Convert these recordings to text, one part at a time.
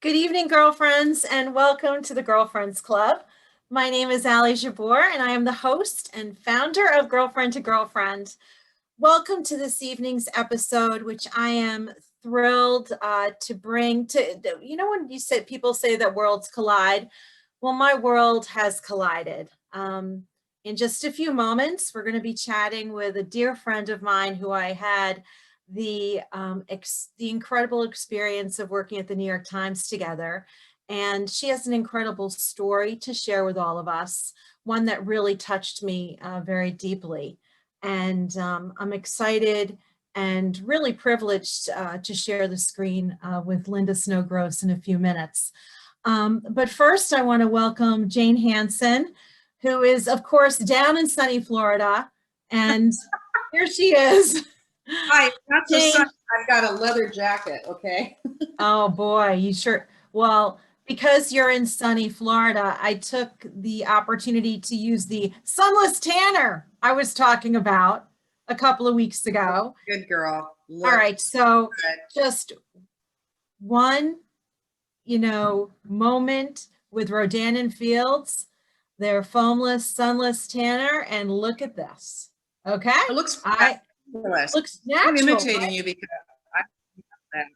Good evening, girlfriends, and welcome to the Girlfriends Club. My name is Jabbour, and I am the host and founder of Girlfriend2Girlfriend. Welcome to this evening's episode, which I am thrilled to bring to, when people say that worlds collide, well, my world has collided. In just a few moments, we're going to be chatting with a dear friend of mine who I had the incredible experience of working at the New York Times together. And she has an incredible story to share with all of us, one that really touched me very deeply. And I'm excited and really privileged to share the screen with Linda Snowgross in a few minutes. But first, I want to welcome Jane Hansen, who is, of course, down in sunny Florida. And here she is. Hi, not so sunny. I've got a leather jacket, okay? Oh boy, you sure? Well, because you're in sunny Florida, I took the opportunity to use the sunless tanner I was talking about a couple of weeks ago. Good girl. All right, so just one, moment with Rodan and Fields, their foamless sunless tanner, and look at this. Okay, it looks looks natural. I'm imitating you because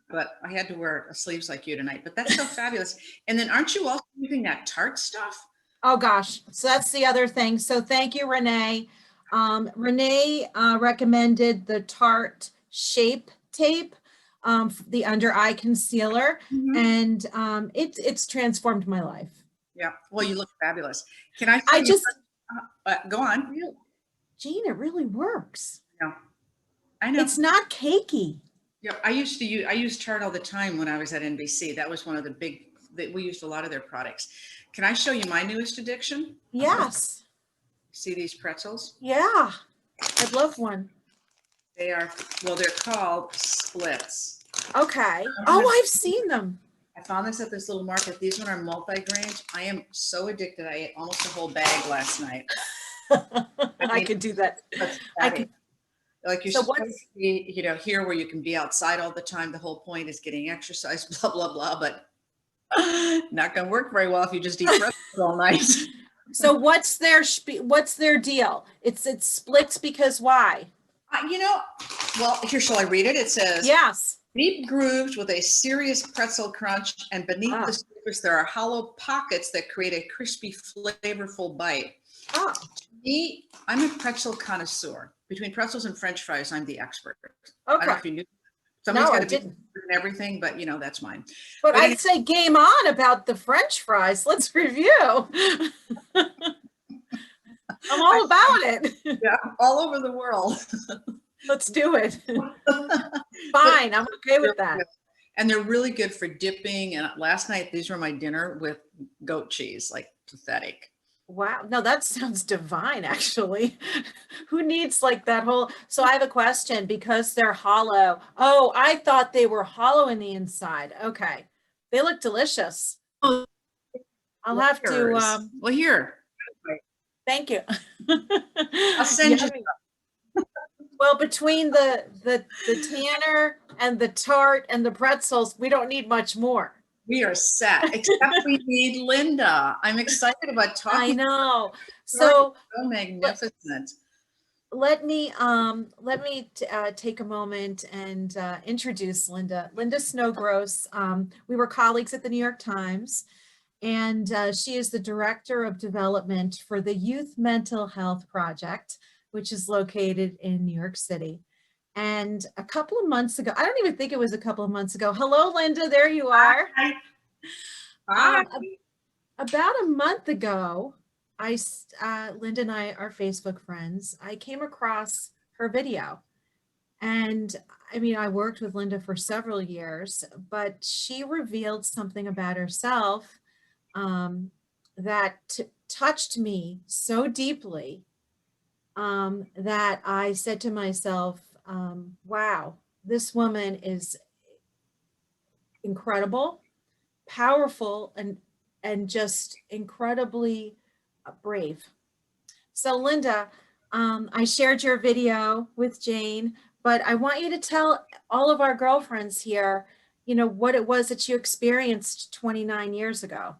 but I had to wear sleeves like you tonight. But that's so fabulous. And then aren't you also using that Tarte stuff? Oh gosh, so that's the other thing. So thank you, Renee. Renee recommended the Tarte Shape Tape, the under eye concealer, and it's transformed my life. Yeah, well, you look fabulous. Can I? Go on. Jean, it really works. Yeah, I know. It's not cakey. Yeah, I used Tarte all the time when I was at NBC. That was one of the big that we used a lot of their products. Can I show you my newest addiction? Yes. See these pretzels? Yeah, I'd love one. They're called Splits. Okay. Oh, I've seen them. I found this at this little market. These one are multi-grains. I am so addicted. I ate almost a whole bag last night. I could do that. I could. Like you're supposed to be, here where you can be outside all the time. The whole point is getting exercise, blah, blah, blah, but not going to work very well if you just eat pretzels all night. So what's their deal? It's Splits because why? Well, here, shall I read it? It says, yes. Deep grooves with a serious pretzel crunch, and beneath the surface there are hollow pockets that create a crispy, flavorful bite. Oh. To me, I'm a pretzel connoisseur. Between pretzels and French fries, I'm the expert. Okay. I don't know if you knew. Somebody's got to be everything, but that's mine. But I'd say game on about the French fries. Let's review. I'm all about it. Yeah, all over the world. Let's do it. Fine, I'm okay with that. And they're really good for dipping. And last night, these were my dinner with goat cheese, like pathetic. Wow. No, that sounds divine, actually. Who needs like that whole... So I have a question because they're hollow. Oh, I thought they were hollow in the inside. Okay. They look delicious. I'll have to... Well, here. Thank you. I'll send you. Well, between the tanner and the tart and the pretzels, we don't need much more. We are set, except we need Linda. I'm excited about talking. I know. So magnificent. Let me take a moment and introduce Linda. Linda Snowgross. We were colleagues at the New York Times, and she is the Director of Development for the Youth Mental Health Project, which is located in New York City. And a couple of months ago, I don't even think it was a couple of months ago. Hello, Linda, there you are. Hi. About a month ago, Linda and I are Facebook friends. I came across her video. And I mean, I worked with Linda for several years, but she revealed something about herself that touched me so deeply that I said to myself, wow, this woman is incredible, powerful, and just incredibly brave. So Linda, I shared your video with Jane, but I want you to tell all of our girlfriends here, what it was that you experienced 29 years ago.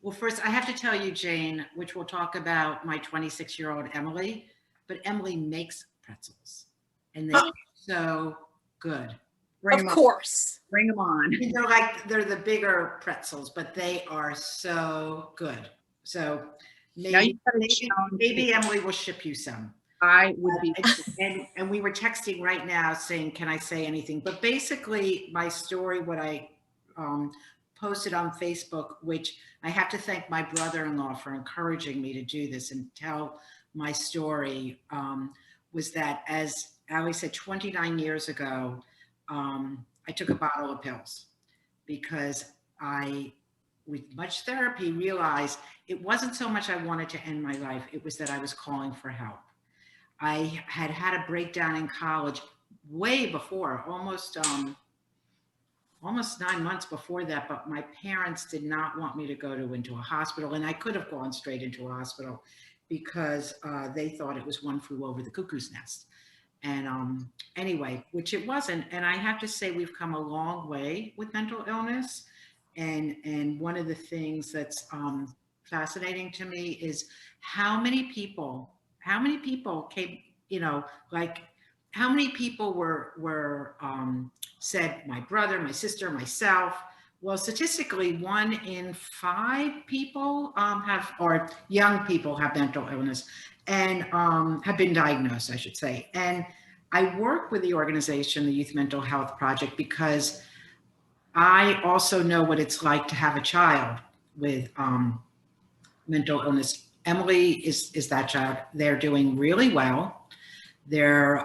Well, first, I have to tell you, Jane, which we'll talk about my 26-year-old Emily, but Emily makes pretzels, and they're so good. Bring Of them on. course. Bring them on. They're the bigger pretzels, but they are so good. So Now you maybe Emily will ship you some. I would be. And we were texting right now saying, can I say anything? But basically my story, what I posted on Facebook, which I have to thank my brother-in-law for encouraging me to do this and tell my story, was that, as Ali said, 29 years ago, I took a bottle of pills because I, with much therapy, realized it wasn't so much I wanted to end my life, it was that I was calling for help. I had had a breakdown in college way before, almost 9 months before that, but my parents did not want me to go into a hospital, and I could have gone straight into a hospital because they thought it was one flew over the cuckoo's nest. And anyway, which it wasn't. And I have to say, we've come a long way with mental illness. And one of the things that's fascinating to me is how many people came, like how many people were said, my brother, my sister, myself. Well, statistically, 1 in 5 people or young people have mental illness and have been diagnosed, I should say. And I work with the organization, the Youth Mental Health Project, because I also know what it's like to have a child with mental illness. Emily is that child. They're doing really well. They're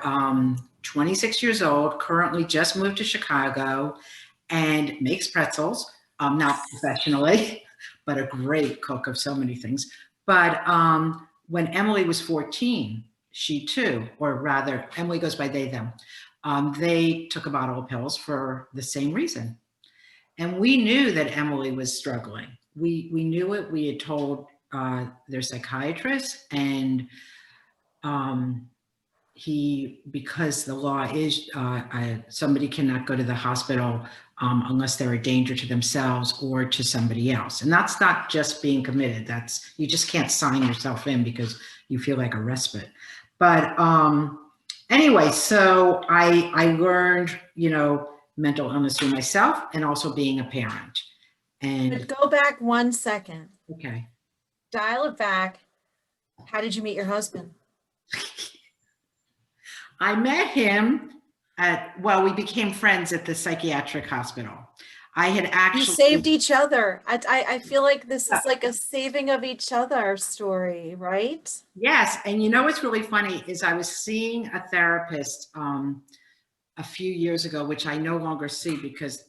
26 years old, currently just moved to Chicago, and makes pretzels, not professionally, but a great cook of so many things. But when Emily was 14, she too, or rather, Emily goes by they, them, they took a bottle of pills for the same reason. And we knew that Emily was struggling. We knew it. We had told their psychiatrist, and because the law is somebody cannot go to the hospital unless they're a danger to themselves or to somebody else. And that's not just being committed. You just can't sign yourself in because you feel like a respite. But anyway, so I learned, mental illness through myself and also being a parent. And But go back 1 second. Okay. Dial it back. How did you meet your husband? I met him we became friends at the psychiatric hospital. I had actually— You saved each other. I feel like this is like a saving of each other story, right? Yes. And what's really funny is I was seeing a therapist a few years ago, which I no longer see because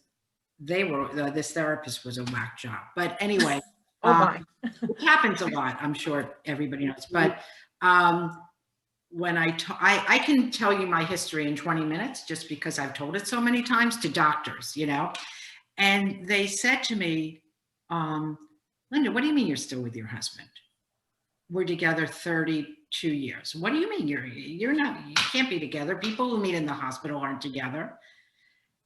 this therapist was a whack job. But anyway, it happens a lot. I'm sure everybody knows. But when I can tell you my history in 20 minutes, just because I've told it so many times to doctors, and they said to me, Linda, what do you mean you're still with your husband? We're together 32 years. What do you mean you're not, you can't be together. People who meet in the hospital aren't together.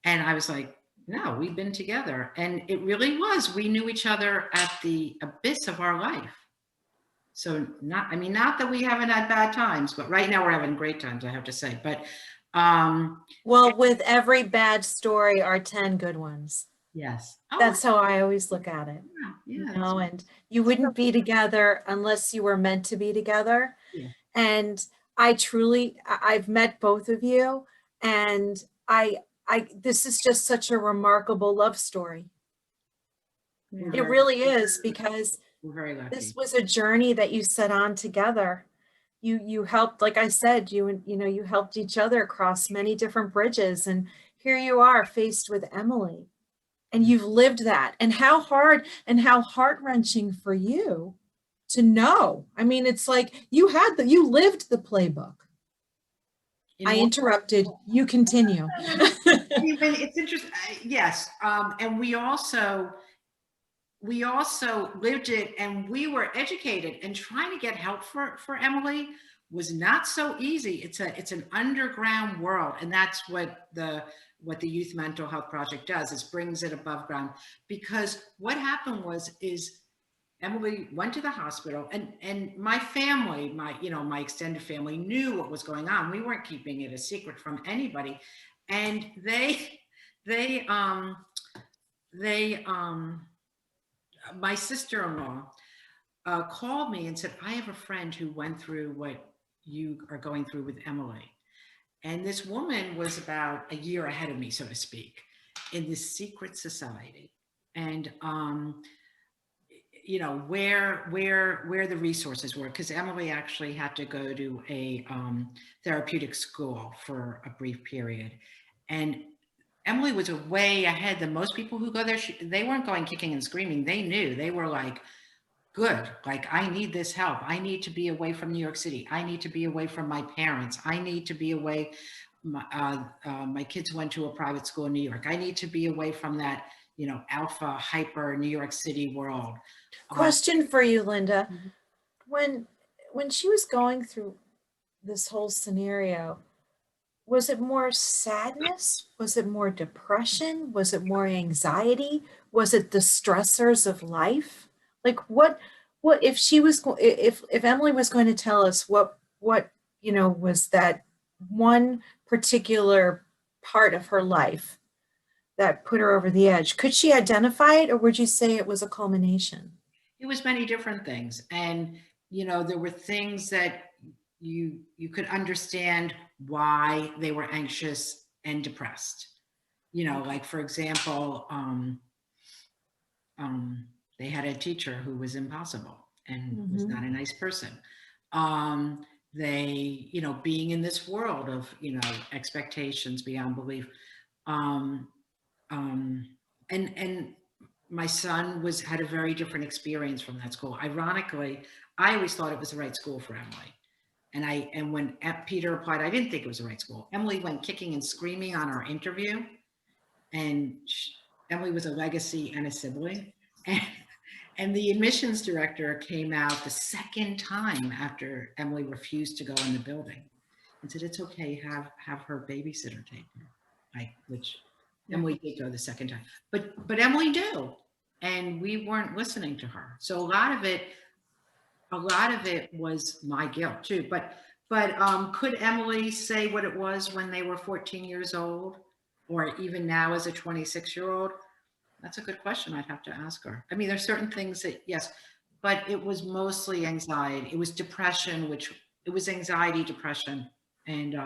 And I was like, no, we've been together. And it really was, we knew each other at the abyss of our life. So not that we haven't had bad times, but right now we're having great times, I have to say. But well, with every bad story are 10 good ones. Yes. That's how I always look at it. Yeah. And you wouldn't be together unless you were meant to be together. Yeah. And I've met both of you, and this is just such a remarkable love story. It really is, because we're very lucky. This was a journey that you set on together. You helped, like I said, you helped each other cross many different bridges, and here you are faced with Emily, and you've lived that. And how hard and how heart-wrenching for you to know. I mean, it's like you lived the playbook. I interrupted. You continue. It's interesting. Yes. And we also lived it, and we were educated, and trying to get help for Emily was not so easy. It's an underground world. And that's what the what the Youth Mental Health Project does is brings it above ground, because what happened is Emily went to the hospital, and my family, my extended family knew what was going on. We weren't keeping it a secret from anybody. And my sister-in-law called me and said, I have a friend who went through what you are going through with Emily. And this woman was about a year ahead of me, so to speak, in this secret society. And, where the resources were, because Emily actually had to go to a therapeutic school for a brief period. And Emily was way ahead than most people who go there. They weren't going kicking and screaming. They knew. They were like, good, like, I need this help. I need to be away from New York City. I need to be away from my parents. I need to be away. My kids went to a private school in New York. I need to be away from that, alpha, hyper New York City world. Question for you, Linda. When she was going through this whole scenario, was it more sadness? Was it more depression? Was it more anxiety? Was it the stressors of life? Like what if she was if Emily was going to tell us what was that one particular part of her life that put her over the edge? Could she identify it, or would you say it was a culmination? It was many different things. And, there were things that you could understand why they were anxious and depressed. Like, for example, they had a teacher who was impossible and was not a nice person. They, being in this world of, expectations beyond belief. And my son had a very different experience from that school. Ironically, I always thought it was the right school for Emily. And when Peter applied, I didn't think it was the right school. Emily went kicking and screaming on our interview, and Emily was a legacy and a sibling. And the admissions director came out the second time after Emily refused to go in the building and said, it's okay, have her babysitter take her, which Emily did go the second time, but Emily knew, and we weren't listening to her. So a lot of it was my guilt too. But could Emily say what it was when they were 14 years old, or even now as a 26-year-old? That's a good question. I'd have to ask her. I mean, there's certain things that, yes, but it was mostly anxiety. It was depression, it was anxiety, depression, and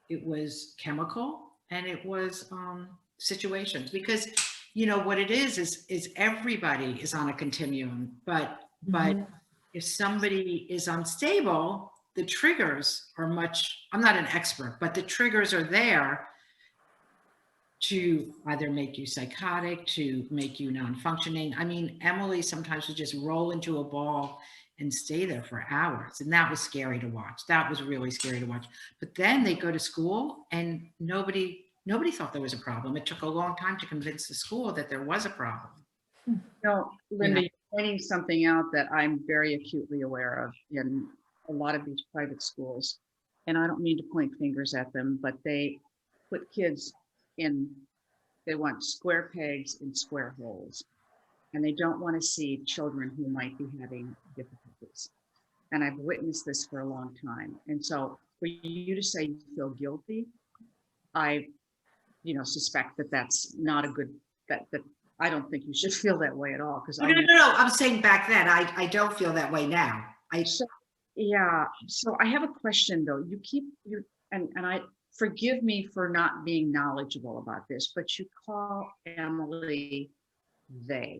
it was chemical, and it was situations, because what it is everybody is on a continuum, but if somebody is unstable, the triggers are I'm not an expert, but the triggers are there to either make you psychotic, to make you non-functioning. I mean, Emily sometimes would just roll into a ball and stay there for hours. And that was scary to watch. That was really scary to watch. But then they go to school and nobody thought there was a problem. It took a long time to convince the school that there was a problem. Linda, you're pointing something out that I'm very acutely aware of in a lot of these private schools. And I don't mean to point fingers at them, but they put kids they want square pegs in square holes. And they don't want to see children who might be having difficulties. And I've witnessed this for a long time. And so for you to say you feel guilty, I, suspect that that's not a good, that I don't think you should feel that way at all. Because no, I'm saying back then, I don't feel that way now. So I have a question though. And I forgive me for not being knowledgeable about this, but you call Emily they.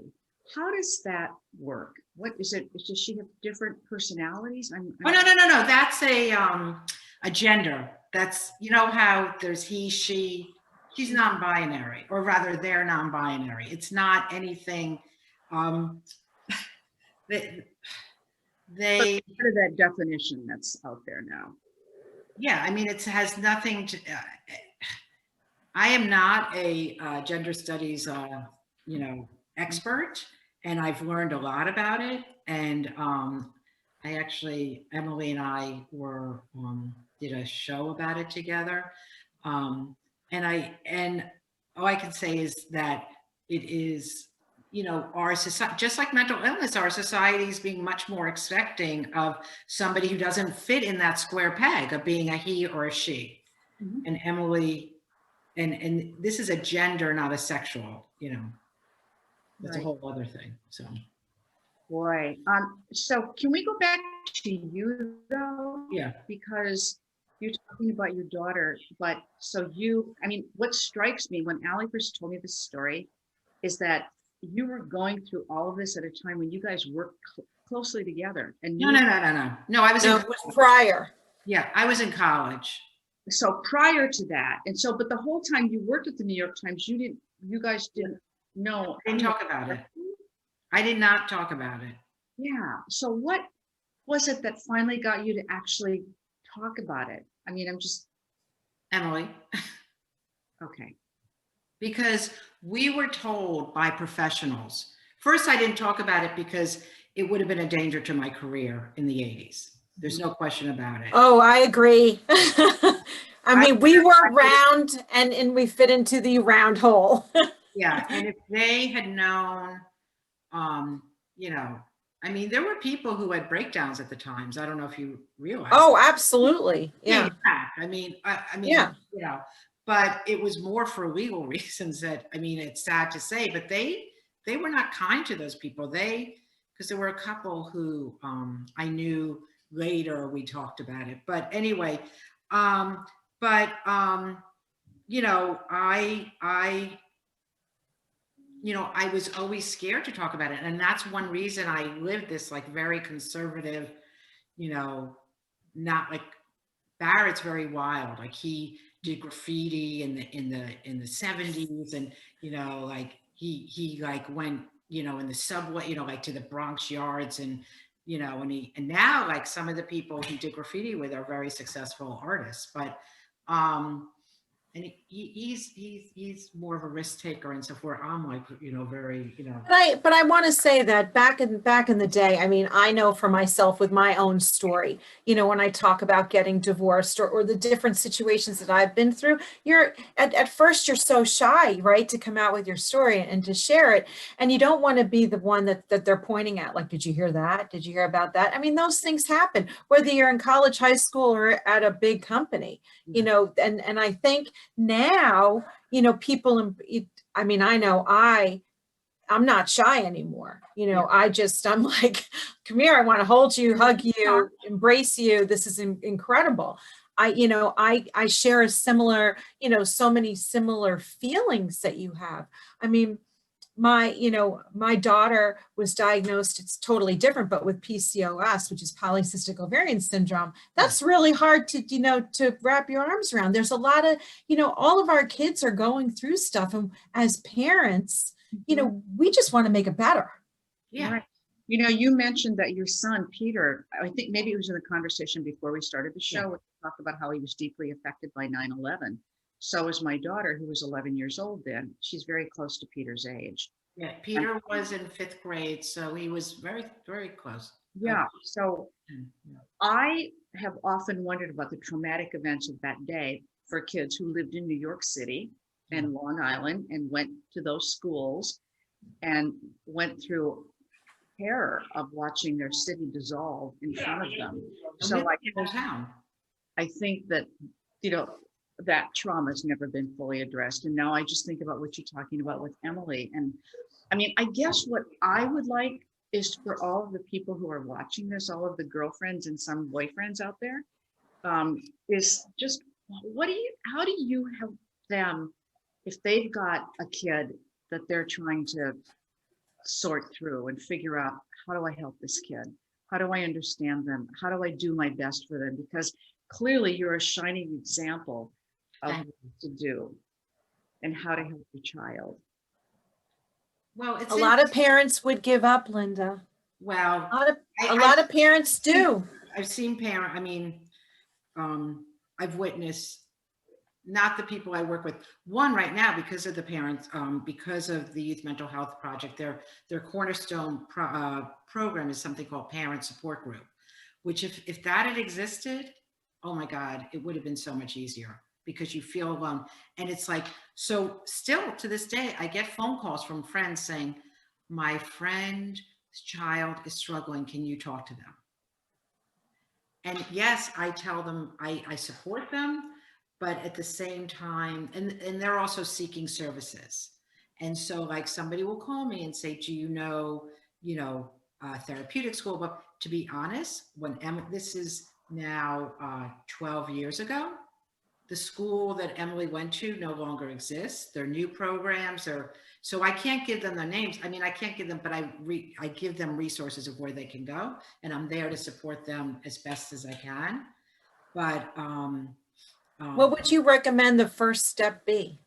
How does that work? What is it? Does she have different personalities? No. That's a gender. That's, how there's he, she. She's non-binary, or rather, they're non-binary. It's not anything. They. Part of that definition that's out there now. Yeah, I mean, it has nothing to. I am not a gender studies, expert, and I've learned a lot about it. And Emily and I did a show about it together. and all I can say is that it is, you know, our society, just like mental illness, our society is being much more expecting of somebody who doesn't fit in that square peg of being a he or a she. Mhm. And Emily, and this is a gender, not a sexual, you know, that's a Right. whole other thing. So. Boy, so can we go back to you though? Yeah. Because you're talking about your daughter, but so you, I mean, what strikes me when Allie first told me this story is that you were going through all of this at a time when you guys worked closely together and No, I was No, in, it was prior. yeah, I was in college. so prior to that, and so, but the whole time you worked at the New York Times, you guys didn't know. I didn't talk about it. I did not talk about it. Yeah. So what was it that finally got you to actually talk about it? I mean, I'm just, Emily, okay. because we were told by professionals. First, I didn't talk about it because it would have been a danger to my career in the 80s. There's no question about it. Oh, I agree. I mean, we were round and we fit into the round hole. Yeah, and if they had known, you know, I mean, there were people who had breakdowns at the times. I don't know if you realize. Oh, absolutely. Yeah. Yeah. I mean, Yeah. you know, but it was more for legal reasons that, I mean, it's sad to say, but they were not kind to those people. Because there were a couple who I knew later we talked about it. But anyway, you know, I was always scared to talk about it. And that's one reason I lived this like very conservative, you know, not like Barrett's very wild. Like he did graffiti in the 70s, and you know, like he like went, you know, in the subway, you know, like to the Bronx yards, and you know, and now like some of the people he did graffiti with are very successful artists, but and he's more of a risk taker and stuff, where I'm like, you know, very, you know. But I want to say that back in the day, I mean, I know for myself with my own story, you know, when I talk about getting divorced or the different situations that I've been through, you're at first you're so shy, right, to come out with your story and to share it. And you don't want to be the one that they're pointing at, like, did you hear that? Did you hear about that? I mean, those things happen, whether you're in college, high school, or at a big company, you know, and I think now, you know, people, I mean, I know I'm not shy anymore. You know, I'm like, come here. I want to hold you, hug you, embrace you. This is incredible. I share a similar, you know, so many similar feelings that you have. I mean, my daughter was diagnosed, it's totally different, but with PCOS, which is polycystic ovarian syndrome. That's really hard to, you know, to wrap your arms around. There's a lot of, you know, all of our kids are going through stuff. And as parents, you know, we just want to make it better. Yeah. Right. You know, you mentioned that your son, Peter, I think maybe it was in the conversation before we started the show, we talked about how he was deeply affected by 9/11. So is my daughter, who was 11 years old then. She's very close to Peter's age. Yeah, Peter was in 5th grade, so he was very, very close. Yeah. So I have often wondered about the traumatic events of that day for kids who lived in New York City and Long Island and went to those schools and went through terror of watching their city dissolve in front of them. So I think that, you know, that trauma has never been fully addressed. And now I just think about what you're talking about with Emily. And I mean, I guess what I would like is for all of the people who are watching this, all of the girlfriends and some boyfriends out there, is just, how do you help them if they've got a kid that they're trying to sort through and figure out, how do I help this kid? How do I understand them? How do I do my best for them? Because clearly you're a shining example of what to do and how to help your child. Well, it's a lot of parents would give up, Linda. Well, a lot of parents do. I've seen I mean, I've witnessed, not the people I work with, one right now, because of the parents, because of the Youth Mental Health Project, their cornerstone program is something called Parent Support Group, which if that had existed, oh my God, it would have been so much easier, because you feel alone. And it's like, so still to this day, I get phone calls from friends saying, my friend's child is struggling. Can you talk to them? And yes, I tell them I support them, but at the same time, and they're also seeking services. And so like somebody will call me and say, do you know, therapeutic school? But to be honest, when this is now 12 years ago, the school that Emily went to no longer exists. There are new programs, so I can't give them their names. I mean, I can't give them, but I give them resources of where they can go, and I'm there to support them as best as I can. But What would you recommend the first step be?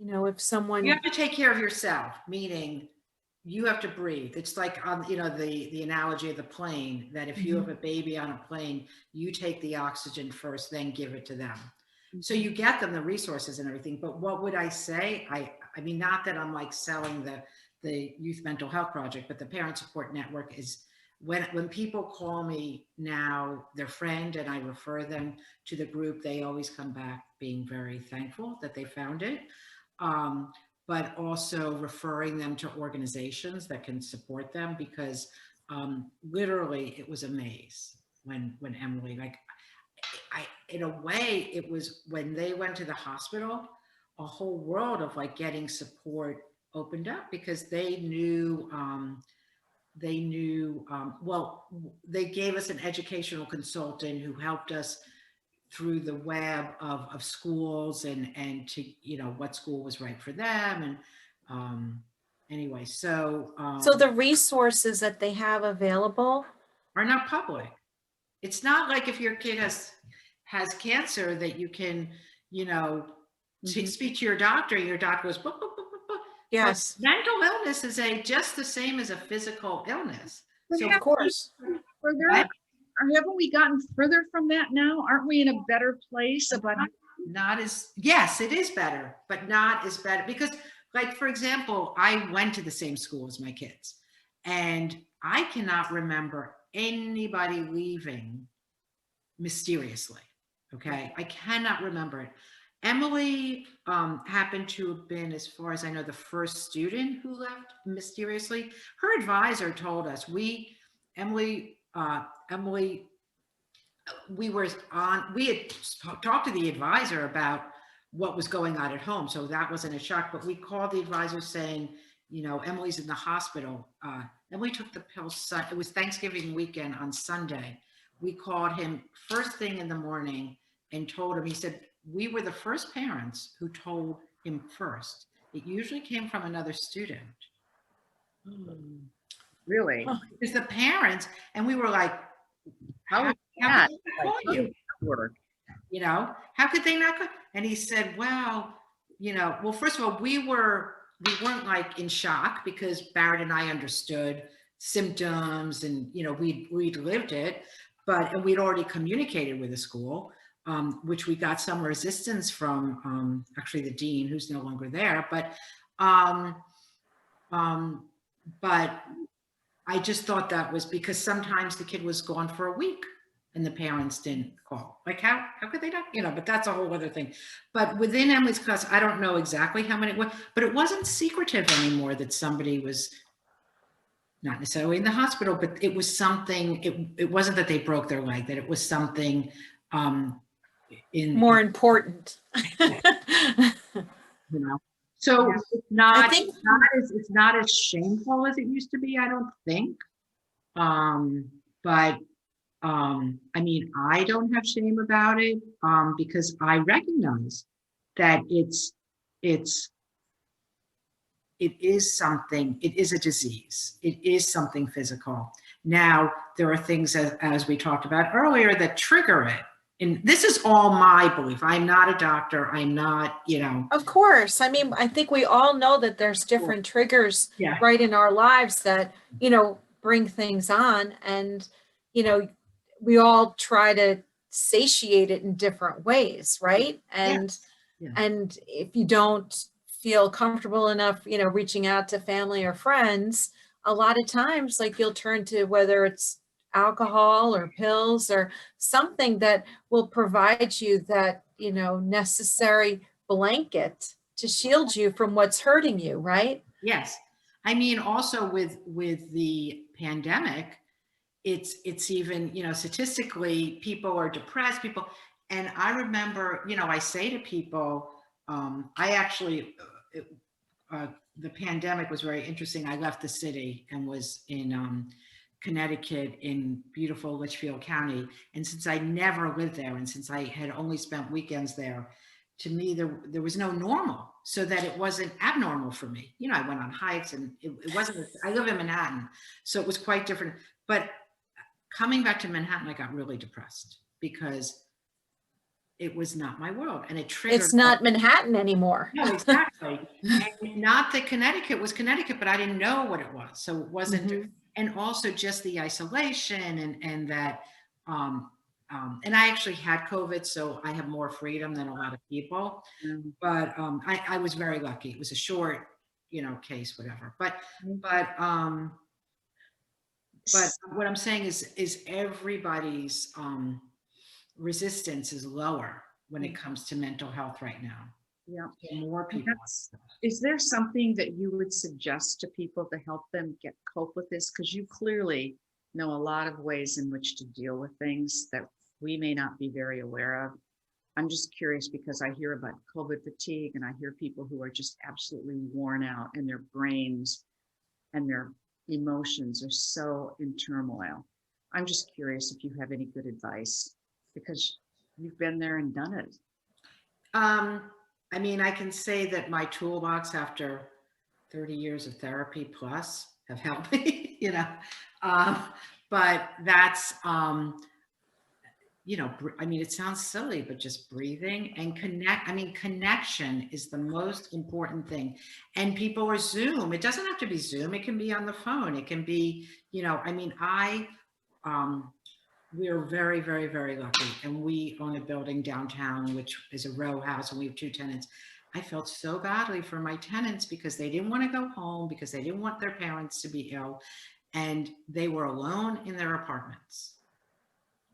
If someone, you have to take care of yourself, meaning you have to breathe. It's like the analogy of the plane, that if you have a baby on a plane, you take the oxygen first, then give it to them. So you get them the resources and everything. But what would I say? I mean, not that I'm like selling the Youth Mental Health Project, but the Parent Support Network is when people call me now, their friend, and I refer them to the group, they always come back being very thankful that they found it. But also referring them to organizations that can support them, because literally it was a maze when Emily, like, in a way, it was when they went to the hospital, a whole world of like getting support opened up, because they knew, well, they gave us an educational consultant who helped us through the web of schools and to, what school was right for them. And anyway, so the resources that they have available are not public. It's not like if your kid has cancer that you can, speak to your doctor goes, boop, boop, boop, boop, boop. yes, But mental illness is just the same as a physical illness. So of course. Haven't we gotten further from that now? Aren't we in a better place about yes, it is better, but not as better, because like, for example, I went to the same school as my kids, and I cannot remember anybody leaving mysteriously. Okay. I cannot remember it. Emily happened to have been, as far as I know, the first student who left mysteriously. Her advisor told us, Emily, we had talked to the advisor about what was going on at home. So that wasn't a shock, but we called the advisor saying, Emily's in the hospital. Emily took the pill. It was Thanksgiving weekend on Sunday. We called him first thing in the morning and told him, he said, we were the first parents who told him first. It usually came from another student. really? It's the parents. And we were like, How could they call you? work? How could they not? And he said, well, well, first of all, we weren't like in shock, because Barrett and I understood symptoms and, we'd lived it, and we'd already communicated with the school, which we got some resistance from, actually the dean, who's no longer there. But I just thought that was because sometimes the kid was gone for a week and the parents didn't call. Like, how could they not? But that's a whole other thing. But within Emily's class, I don't know exactly how many it was, but it wasn't secretive anymore that somebody was not necessarily in the hospital, but it was something. It wasn't that they broke their leg; that it was something More important. So it's not as shameful as it used to be, I don't think. But I mean, I don't have shame about it, because I recognize that it is something, it is a disease. It is something physical. Now, there are things, as we talked about earlier, that trigger it. And this is all my belief. I'm not a doctor. I'm not, Of course. I mean, I think we all know that there's different triggers right in our lives that, bring things on. And, we all try to satiate it in different ways, right? And and if you don't feel comfortable enough, reaching out to family or friends, a lot of times, like, you'll turn to whether it's alcohol or pills or something that will provide you that, necessary blanket to shield you from what's hurting you, right? Yes. I mean, also with the pandemic, it's even, statistically people are depressed, and I remember, I say to people, I actually, the pandemic was very interesting. I left the city and was in Connecticut in beautiful Litchfield County. And since I never lived there, and since I had only spent weekends there, to me, there was no normal, so that it wasn't abnormal for me. I went on hikes, and it wasn't, I live in Manhattan, so it was quite different. But coming back to Manhattan, I got really depressed because it was not my world, and it triggered. It's not Manhattan anymore. No, exactly. And not that Connecticut was Connecticut, but I didn't know what it was, so it wasn't. And also just the isolation and that. And I actually had COVID, so I have more freedom than a lot of people. But I was very lucky. It was a short, case, whatever. But what I'm saying is everybody's resistance is lower when it comes to mental health right now. Yeah. More people. Is there something that you would suggest to people to help them cope with this? Because you clearly know a lot of ways in which to deal with things that we may not be very aware of. I'm just curious because I hear about COVID fatigue, and I hear people who are just absolutely worn out, and their brains and their emotions are so in turmoil. I'm just curious if you have any good advice, because you've been there and done it. I mean, I can say that my toolbox after 30 years of therapy plus have helped me, but that's, I mean, it sounds silly, but just breathing and connection is the most important thing. And people are Zoom. It doesn't have to be Zoom. It can be on the phone. It can be, we're very, very, very lucky. And we own a building downtown, which is a row house, and we have 2 tenants. I felt so badly for my tenants because they didn't want to go home, because they didn't want their parents to be ill, and they were alone in their apartments.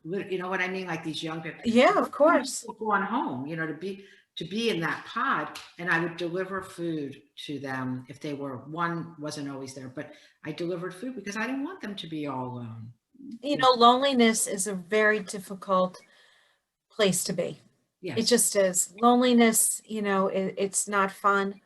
You know what I mean? Like these young people. Yeah, of course. Going home, to be in that pod, and I would deliver food to them if one wasn't always there, but I delivered food because I didn't want them to be all alone. Loneliness is a very difficult place to be. Yes. It just is. Loneliness, it's not fun.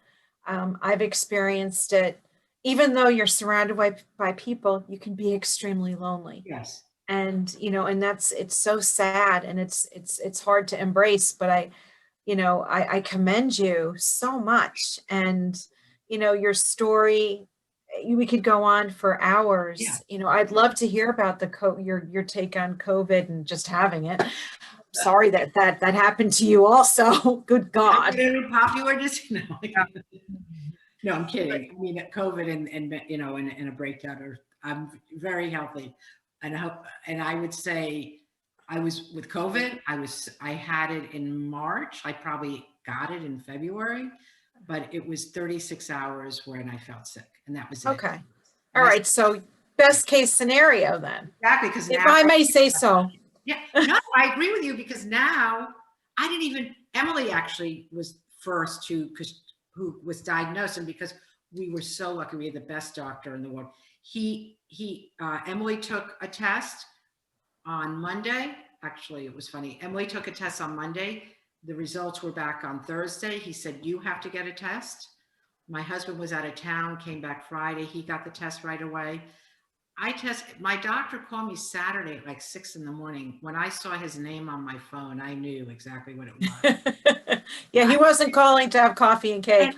I've experienced it. Even though you're surrounded by people, you can be extremely lonely. Yes. And, it's so sad, and it's hard to embrace, but I commend you so much. And, your story, we could go on for hours. Yeah. I'd love to hear about your take on COVID and just having it. Sorry that happened to you also. Good God. Popular, just no, I'm kidding. I mean, COVID and a breakdown. I'm very healthy, and I would say I was with COVID. I had it in March. I probably got it in February, but it was 36 hours when I felt sick, and that was it. Okay. All right. So best case scenario then. Exactly, because if I may say so. Yeah, no, I agree with you, because now Emily actually was first who was diagnosed, and because we were so lucky, we had the best doctor in the world. Emily took a test on Monday. Actually, it was funny. Emily took a test on Monday. The results were back on Thursday. He said, you have to get a test. My husband was out of town, came back Friday. He got the test right away. My doctor called me Saturday at like 6 a.m. When I saw his name on my phone, I knew exactly what it was. Yeah, he wasn't calling to have coffee and cake.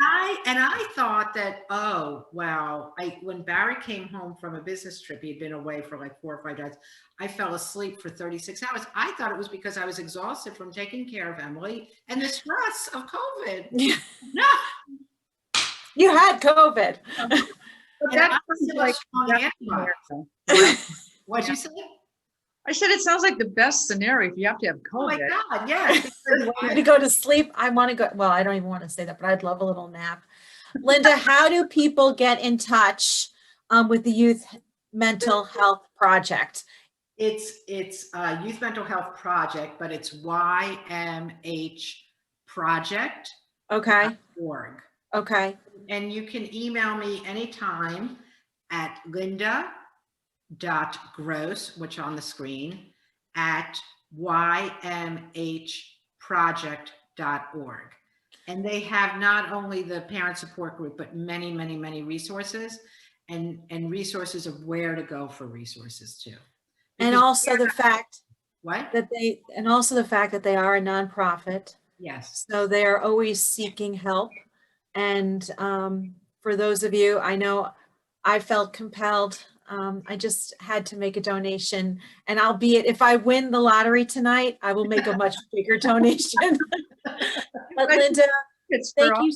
And I thought that, oh, wow. When Barry came home from a business trip, he'd been away for like 4 or 5 days. I fell asleep for 36 hours. I thought it was because I was exhausted from taking care of Emily and the stress of COVID. Yeah. No. You had COVID. What'd you say? I said it sounds like the best scenario if you have to have COVID. Oh my God, yeah. To go to sleep. I want to go. Well, I don't even want to say that, but I'd love a little nap. Linda, how do people get in touch with the Youth Mental Health Project? It's a Youth Mental Health Project, but it's YMHproject.org. Okay. And you can email me anytime at linda.gross, which on the screen, at ymhproject.org. And they have not only the parent support group, but many, many, many resources and resources of where to go for resources too. And Because also the fact what? that they are a nonprofit. Yes. So they are always seeking help. And for those of you, I know I felt compelled. I just had to make a donation, and albeit if I win the lottery tonight, I will make a much bigger donation. But Linda, thank you.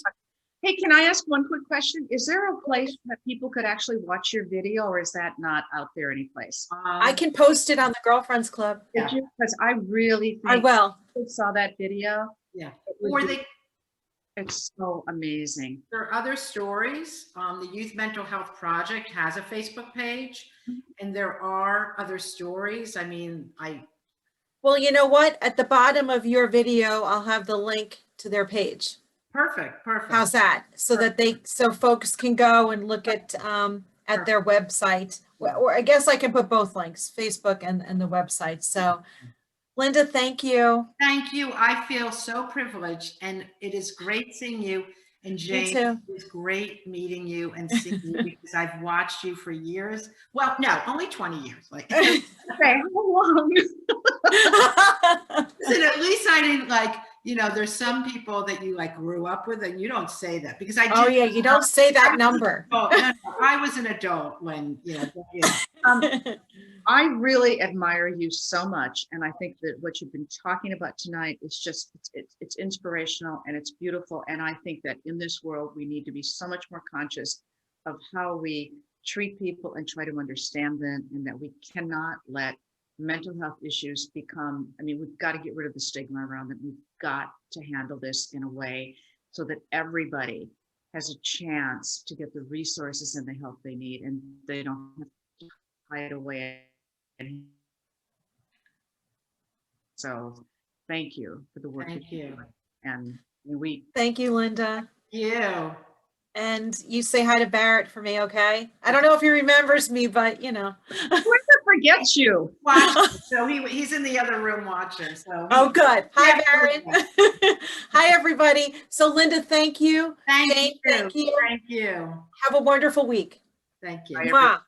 Hey, can I ask one quick question? Is there a place that people could actually watch your video, or is that not out there anyplace? I can post it on the Girlfriends Club. Did you? Because I really think I will. I saw that video. Yeah. Or it's so amazing. There are other stories. The Youth Mental Health Project has a Facebook page, and there are other stories. I mean, Well, you know what? At the bottom of your video, I'll have the link to their page. Perfect. How's that? So that so folks can go and look at their website. Or I guess I can put both links, Facebook and the website. So Linda, thank you. Thank you. I feel so privileged, and it is great seeing you. And Jane, it was great meeting you and seeing you because I've watched you for years. Well, no, only 20 years. Like, okay, how long? Listen, at least I didn't there's some people that you grew up with, and you don't say that because I did. Oh yeah, you don't say that number. No, I was an adult when, I really admire you so much. And I think that what you've been talking about tonight is just, it's inspirational and it's beautiful. And I think that in this world, we need to be so much more conscious of how we treat people and try to understand them, and that we cannot let mental health issues become, we've got to get rid of the stigma around them. We've got to handle this in a way so that everybody has a chance to get the resources and the help they need, and they don't have to hide away. So thank you for the work. Thank you. And thank you, Linda. You. And you say hi to Barrett for me, okay? I don't know if he remembers me, but Linda forgets you. So he's in the other room watching. So oh, good. Hi, Barrett. Hi, everybody. So Linda, thank you. Thank Jane, you. Thank you. Thank you. Have a wonderful week. Thank you. Mwah.